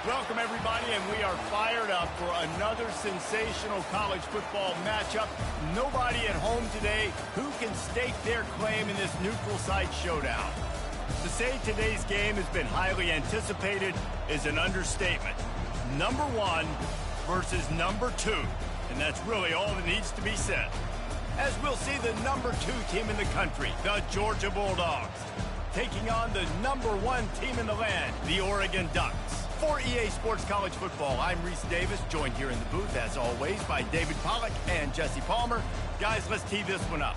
Welcome, everybody, and we are fired up for another sensational college football matchup. Nobody at home today who can stake their claim in this neutral site showdown. To say today's game has been highly anticipated is an understatement. Number one versus number two, and that's really all that needs to be said. As we'll see the number two team in the country, the Georgia Bulldogs, taking on the number one team in the land, the Oregon Ducks. For EA Sports College Football, I'm Reese Davis, joined here in the booth, as always, by David Pollack and Jesse Palmer. Guys, let's tee this one up.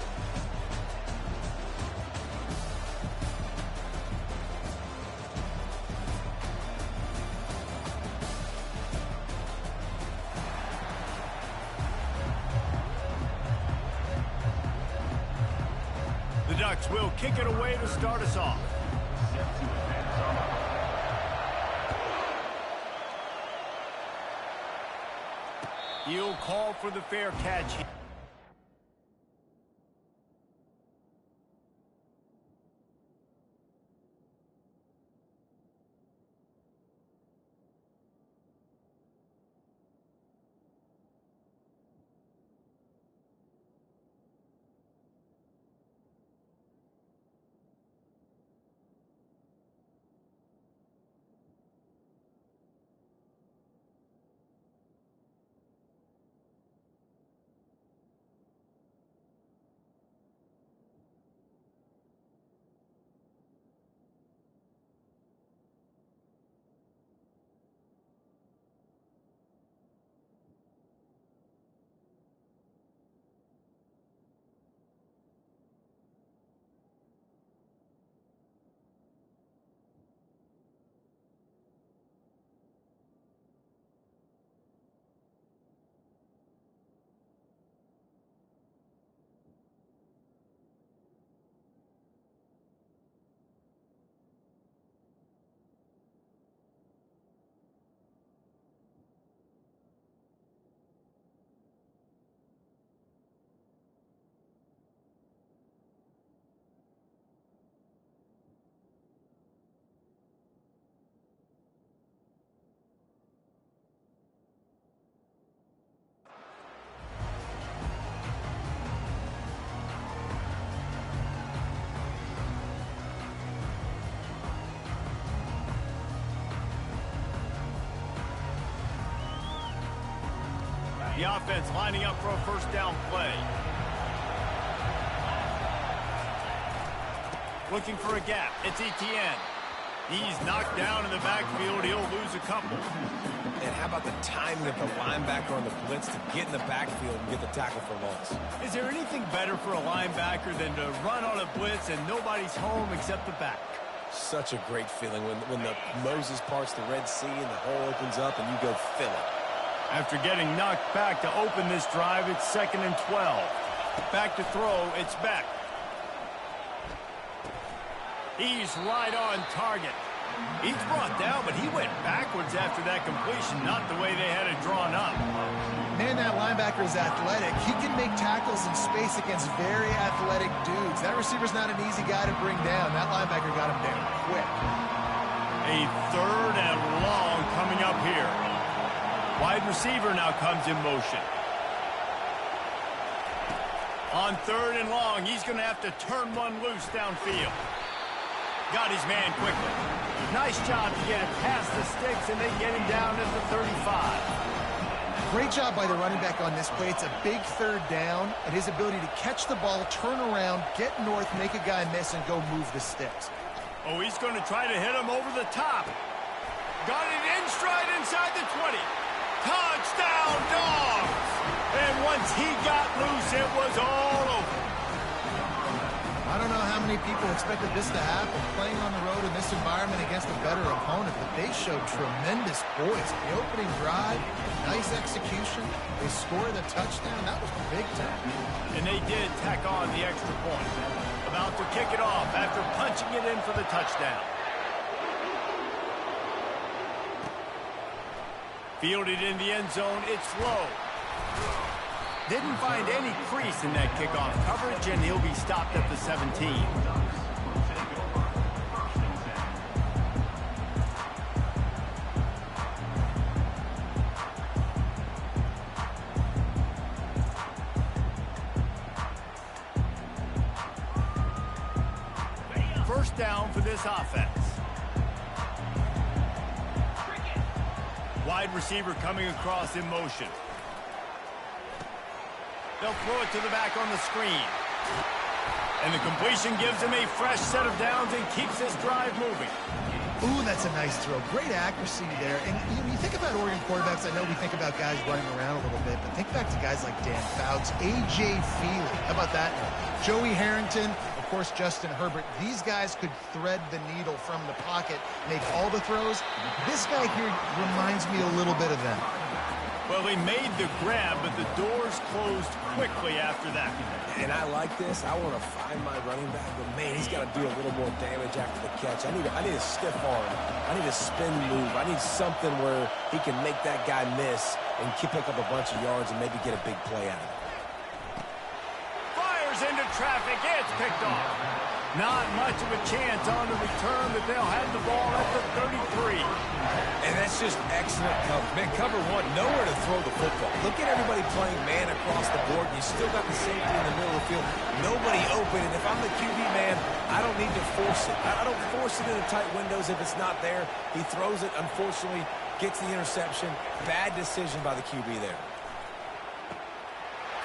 The Ducks will kick it away to start us off. He'll call for the fair catch. The offense lining up for a first down play. Looking for a gap. It's Etienne. He's knocked down in the backfield. He'll lose a couple. And how about the timing of the linebacker on the blitz to get in the backfield and get the tackle for loss? Is there anything better for a linebacker than to run on a blitz and nobody's home except the back? Such a great feeling when the Moses parts the Red Sea and the hole opens up and you go fill it. After getting knocked back to open this drive, it's 2nd and 12. Back to throw, it's Beck. He's right on target. He's brought down, but he went backwards after that completion, not the way they had it drawn up. Man, that linebacker is athletic. He can make tackles in space against very athletic dudes. That receiver's not an easy guy to bring down. That linebacker got him down quick. A 3rd and long coming up here. Wide receiver now comes in motion. On 3rd and long, he's going to have to turn one loose downfield. Got his man quickly. Nice job to get it past the sticks, and they get him down at the 35. Great job by the running back on this play. It's a big 3rd down, and his ability to catch the ball, turn around, get north, make a guy miss, and go move the sticks. Oh, he's going to try to hit him over the top. Got it in stride inside the 20. Touchdown, Dogs! And once he got loose, it was all over. I don't know how many people expected this to happen, playing on the road in this environment against a better opponent, but they showed tremendous poise. The opening drive, nice execution. They scored the touchdown. That was big time. And they did tack on the extra point. About to kick it off after punching it in for the touchdown. Fielded in the end zone, it's low. Didn't find any crease in that kickoff coverage, and he'll be stopped at the 17. down for this offense. Wide receiver coming across in motion. They'll throw it to the back on the screen. And the completion gives him a fresh set of downs and keeps this drive moving. Ooh, that's a nice throw. Great accuracy there. And you think about Oregon quarterbacks, I know we think about guys running around a little bit, but think back to guys like Dan Fouts, A.J. Feely. How about that? Joey Harrington, of course, Justin Herbert. These guys could thread the needle from the pocket, make all the throws. This guy here reminds me a little bit of them. Well, they made the grab, but the doors closed quickly after that. And I like this. I want to find my running back, but man, he's got to do a little more damage after the catch. I need a stiff arm. I need a spin move. I need something where he can make that guy miss and pick up a bunch of yards and maybe get a big play out of it. Fires into traffic. It's picked off. Not much of a chance on the return, but they'll have the ball at the 33. And that's just excellent cover. Man, cover one, nowhere to throw the football. Look at everybody playing man across the board. You still got the safety in the middle of the field. Nobody open. And if I'm the QB man, I don't need to force it. I don't force it into tight windows if it's not there. He throws it, unfortunately, gets the interception. Bad decision by the QB there.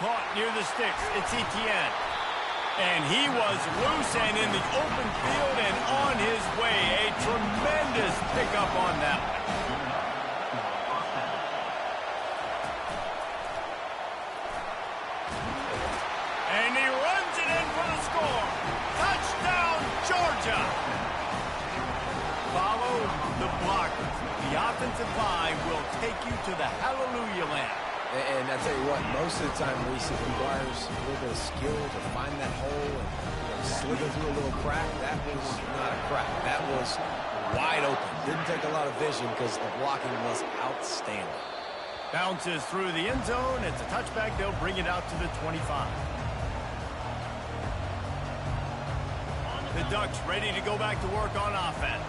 Caught near the sticks. It's Etienne. And he was loose and in the open field and on his way. A tremendous pickup on that one. And he runs it in for the score. Touchdown, Georgia. Follow the blockers. The offensive line will take you to the hallelujah land. And I tell you what, most of the time, Reese, it requires a little bit of skill to find that hole and slither through a little crack. That was not a crack. That was wide open. Didn't take a lot of vision because the blocking was outstanding. Bounces through the end zone. It's a touchback. They'll bring it out to the 25. The Ducks ready to go back to work on offense.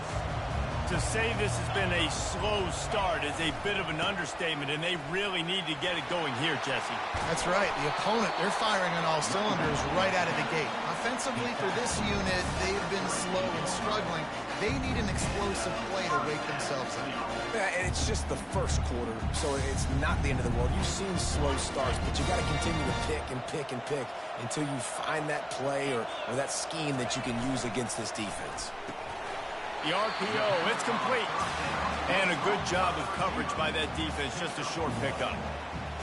To say this has been a slow start is a bit of an understatement, and they really need to get it going here, Jesse. That's right. The opponent, they're firing on all cylinders right out of the gate. Offensively, for this unit, they've been slow and struggling. They need an explosive play to wake themselves up. Yeah, and it's just the first quarter, so it's not the end of the world. You've seen slow starts, but you got to continue to pick and pick and pick until you find that play or that scheme that you can use against this defense. The RPO, it's complete. And a good job of coverage by that defense, just a short pickup.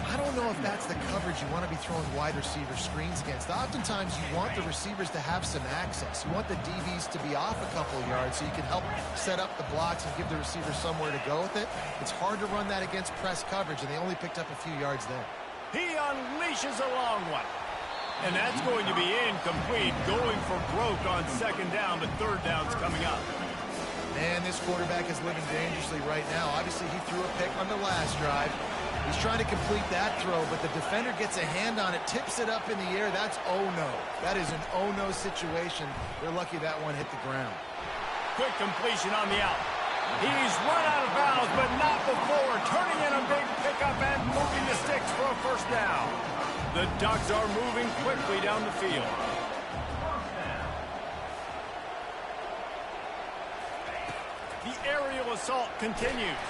I don't know if that's the coverage you want to be throwing wide receiver screens against. Oftentimes, you want the receivers to have some access. You want the DBs to be off a couple of yards so you can help set up the blocks and give the receiver somewhere to go with it. It's hard to run that against press coverage, and they only picked up a few yards there. He unleashes a long one. And that's going to be incomplete, going for broke on second down, but third down's coming up. Man, this quarterback is living dangerously right now. Obviously, he threw a pick on the last drive. He's trying to complete that throw, but the defender gets a hand on it, tips it up in the air. That's oh-no. That is an oh-no situation. They're lucky that one hit the ground. Quick completion on the out. He's run out of bounds, but not before. Turning in a big pickup and moving the sticks for a first down. The Ducks are moving quickly down the field. The aerial assault continues.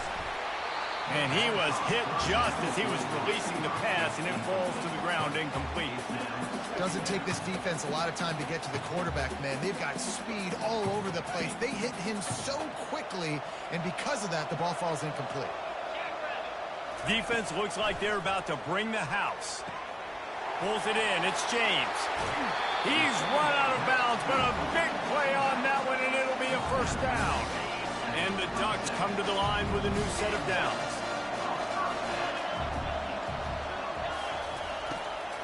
And he was hit just as he was releasing the pass, and it falls to the ground incomplete. Doesn't take this defense a lot of time to get to the quarterback, man. They've got speed all over the place. They hit him so quickly, and because of that, the ball falls incomplete. Defense looks like they're about to bring the house. Pulls it in. It's James. He's run out of bounds, but a big play on that one, and it'll be a first down. And the Ducks come to the line with a new set of downs.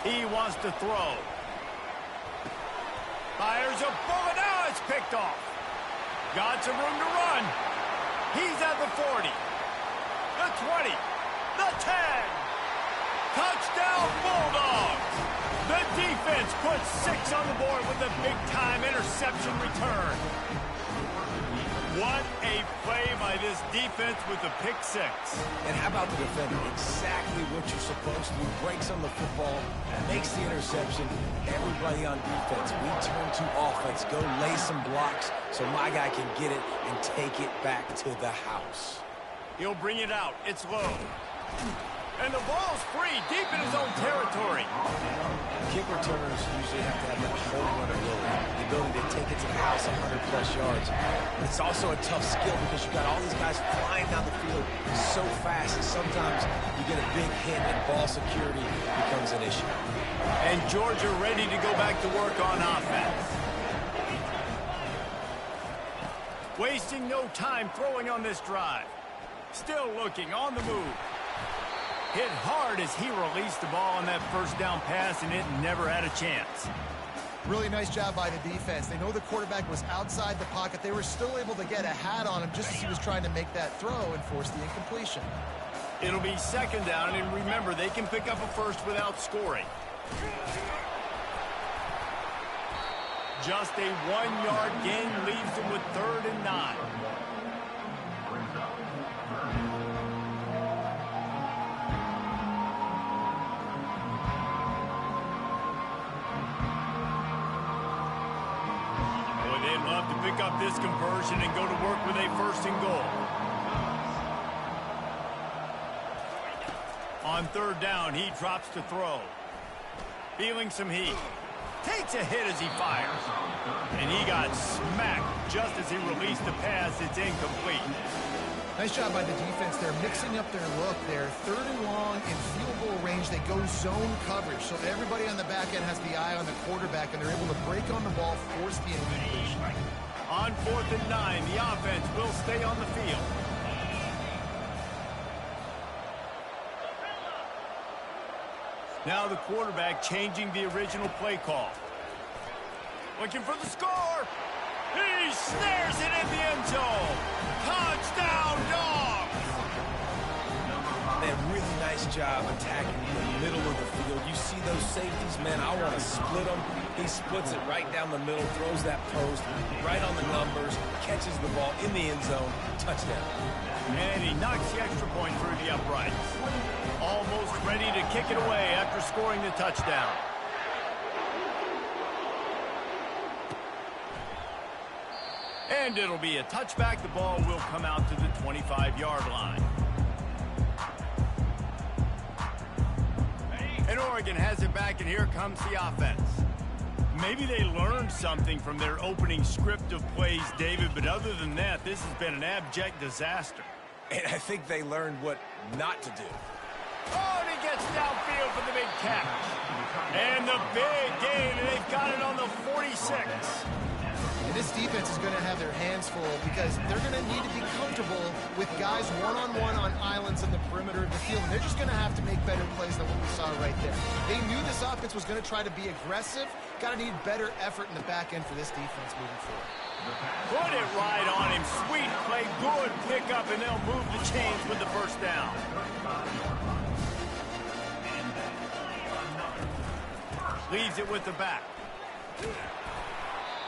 He wants to throw. Fires a bullet. Now it's picked off. Got some room to run. He's at the 40. The 20. The 10. Touchdown Bulldogs. The defense puts 6 on the board with a big-time interception return. What a play by this defense with the pick six. And how about the defender? Exactly what you're supposed to do. Breaks on the football, makes the interception. Everybody on defense, we turn to offense. Go lay some blocks so my guy can get it and take it back to the house. He'll bring it out. It's low. And the ball's free, deep in his own territory. Kick returners usually have to have that home run ability, the ability to take it to the house 100-plus yards. But it's also a tough skill because you've got all these guys flying down the field so fast, and sometimes you get a big hit and ball security becomes an issue. And Georgia ready to go back to work on offense. Wasting no time throwing on this drive. Still looking on the move. Hit hard as he released the ball on that first down pass, and it never had a chance. Really nice job by the defense. They know the quarterback was outside the pocket. They were still able to get a hat on him just as he was trying to make that throw and force the incompletion. It'll be second down, and remember, they can pick up a first without scoring. Just a 1-yard gain leaves them with 3rd and 9. Love to pick up this conversion and go to work with a 1st and goal. On 3rd down, he drops to throw. Feeling some heat. Takes a hit as he fires. And he got smacked just as he released the pass. It's incomplete. Nice job by the defense. They're mixing up their look. They're 3rd and long in field goal range. They go zone coverage. So everybody on the back end has the eye on the quarterback, and they're able to break on the ball, force the incompletion. On 4th and 9, the offense will stay on the field. Now the quarterback changing the original play call. Looking for the score. He snares it in the end zone. Touchdown, dog! Man, really nice job attacking the middle of the field. You see those safeties, man, I want to split them. He splits it right down the middle, throws that post, right on the numbers, catches the ball in the end zone, touchdown. And he knocks the extra point through the uprights. Almost ready to kick it away after scoring the touchdown. And it'll be a touchback. The ball will come out to the 25-yard line. And Oregon has it back, and here comes the offense. Maybe they learned something from their opening script of plays, David, but other than that, this has been an abject disaster. And I think they learned what not to do. Oh, and he gets downfield for the big catch. And the big gain, and they've got it on the 46. And this defense is going to have their hands full because they're going to need to be comfortable with guys one-on-one on islands in the perimeter of the field. And they're just going to have to make better plays than what we saw right there. They knew this offense was going to try to be aggressive. Got to need better effort in the back end for this defense moving forward. Put it right on him. Sweet play, good pickup, and they'll move the chains with the first down. Leaves it with the back.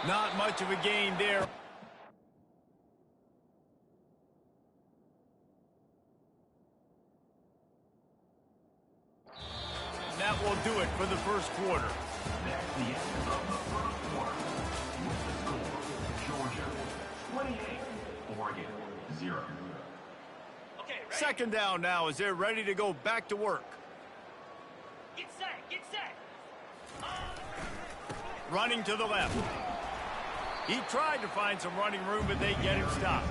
Not much of a gain there. That will do it for the first quarter. That's the end of the first quarter. With the score, Georgia 28, Oregon 0. Okay, second down now as they're ready to go back to work. Get set, get set. Running to the left. He tried to find some running room, but they get him stopped.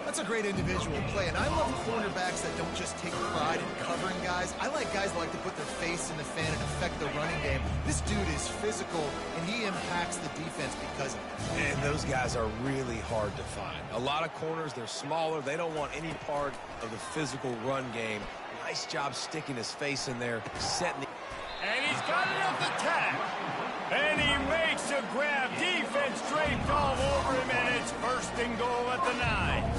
That's a great individual play, and I love cornerbacks that don't just take pride in covering guys. I like guys that like to put their face in the fan and affect the running game. This dude is physical, and he impacts the defense because of it. And those guys are really hard to find. A lot of corners, they're smaller. They don't want any part of the physical run game. Nice job sticking his face in there, setting the... And he's got it off the tag. And he makes a grab. Defense draped all over him, and it's 1st and goal at the 9.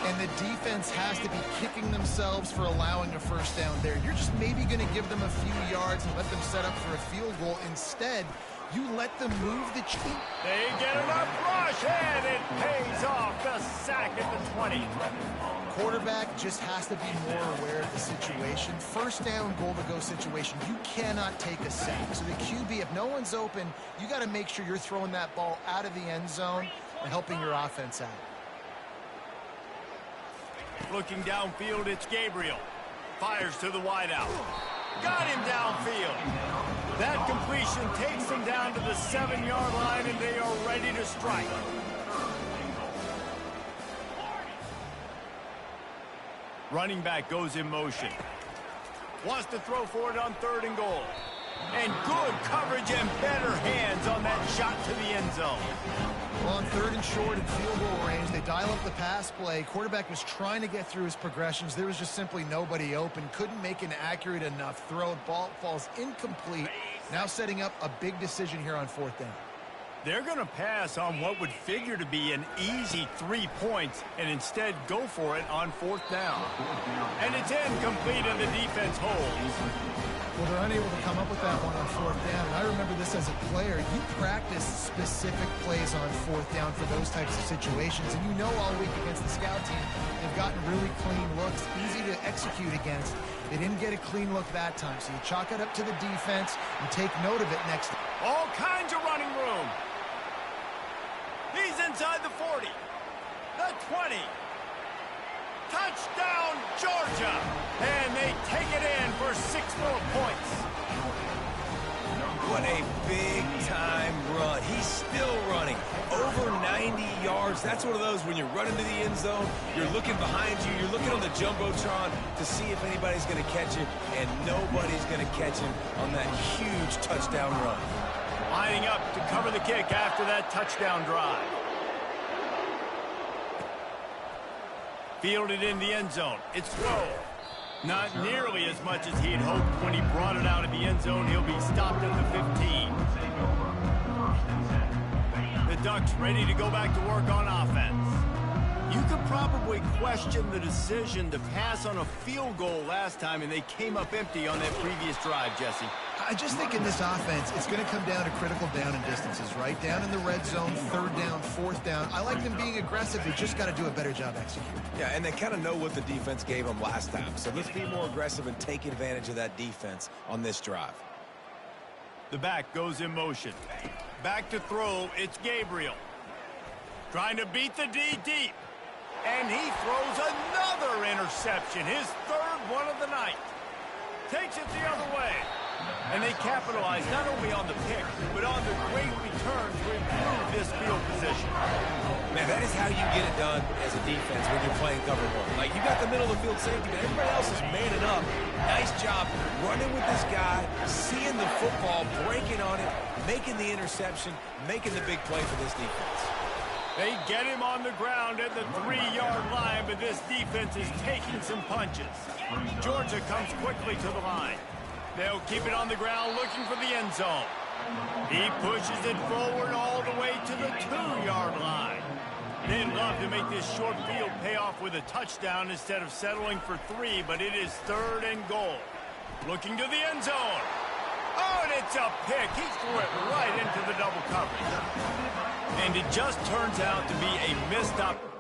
And the defense has to be kicking themselves for allowing a first down there. You're just maybe going to give them a few yards and let them set up for a field goal. Instead, you let them move the chain. They get enough rush, and it pays off. The sack at the 20. Quarterback just has to be more aware of the situation. First down, goal-to-go situation. You cannot take a sack. So the QB, if no one's open, you got to make sure you're throwing that ball out of the end zone and helping your offense out. Looking downfield, it's Gabriel. Fires to the wideout. Got him downfield. That completion takes him down to the 7-yard line, and they are ready to strike. Running back goes in motion. Wants to throw for it on 3rd and goal. And good coverage and better hands on that shot to the end zone. Well, on 3rd and short and field goal range, they dial up the pass play. Quarterback was trying to get through his progressions. There was just simply nobody open. Couldn't make an accurate enough throw. Ball falls incomplete. Now setting up a big decision here on 4th down. They're going to pass on what would figure to be an easy 3 points and instead go for it on 4th down. And it's incomplete, and the defense holds. Well, they're unable to come up with that one on 4th down. And I remember this as a player. You practice specific plays on 4th down for those types of situations. And you know all week against the scout team, they've gotten really clean looks, easy to execute against. They didn't get a clean look that time. So you chalk it up to the defense and take note of it next time. All kinds of running room. He's inside the 40. The 20. Touchdown, Georgia! And they take it in for 6 more points. What a big-time run. He's still running. Over 90 yards. That's one of those when you're running to the end zone, you're looking behind you, you're looking on the Jumbotron to see if anybody's going to catch him, and nobody's going to catch him on that huge touchdown run. Lining up to cover the kick after that touchdown drive. Fielded in the end zone. It's throw. Not nearly as much as he had hoped when he brought it out of the end zone. He'll be stopped at the 15. The Ducks ready to go back to work on offense. You could probably question the decision to pass on a field goal last time, and they came up empty on that previous drive, Jesse. I just think in this offense, it's going to come down to critical down and distances, right? Down in the red zone, 3rd down, 4th down. I like them being aggressive. They just got to do a better job executing. Yeah, and they kind of know what the defense gave them last time. So let's be more aggressive and take advantage of that defense on this drive. The back goes in motion. Back to throw, it's Gabriel. Trying to beat the D deep. And he throws another interception, his 3rd one of the night. Takes it the other way. And they capitalize not only on the pick, but on the great return to improve this field position. Man, that is how you get it done as a defense when you're playing cover 1. Like, you got the middle of the field safety, but everybody else is manning up. Nice job running with this guy, seeing the football, breaking on it, making the interception, making the big play for this defense. They get him on the ground at the 3-yard line, but this defense is taking some punches. Georgia comes quickly to the line. They'll keep it on the ground looking for the end zone. He pushes it forward all the way to the 2-yard line. They'd love to make this short field pay off with a touchdown instead of settling for 3, but it is 3rd and goal. Looking to the end zone. Oh, and it's a pick. He threw it right into the double coverage. And it just turns out to be a missed opportunity.